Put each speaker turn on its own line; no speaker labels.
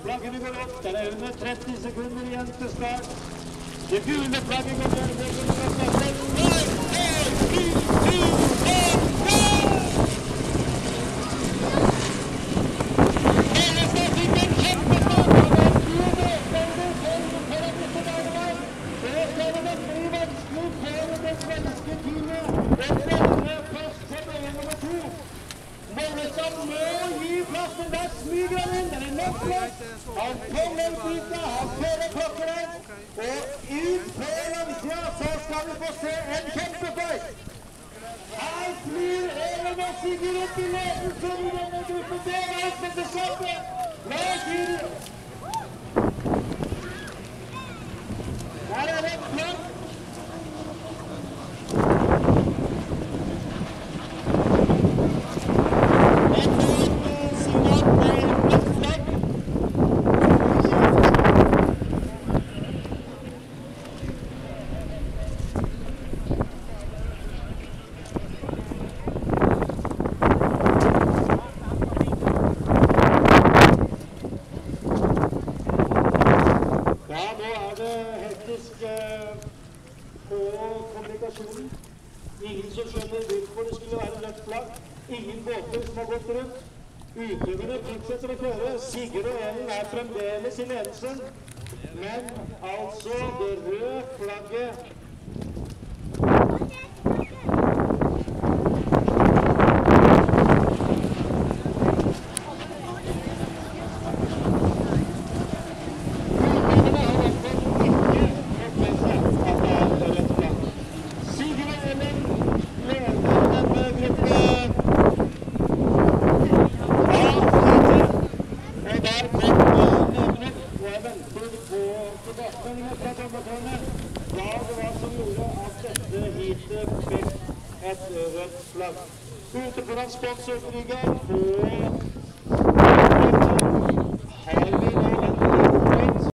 Flaggene går opp. Det er under 30 sekunder igjen til start. Det gule flagget går ned. Det går han kommer ut, han fører klokkeren, og ut på langsida så skal vi få se en kjempefight. Her flyr Even og Sigurd opp i ledelsen i denne gruppen. Det er verdensmesterskapet. Lars Sigurd. Her er det flott. På kommunikasjonen. Ingen som skjønner hvorfor det skulle være rødt flagg. Ingen båter som har gått rundt. Utøverne fortsetter å kjøre. Sigurd og Ellen er fremdeles i ledelsen. Men altså det røde flagget et rødt flagg. Ute foran sponsorflyger på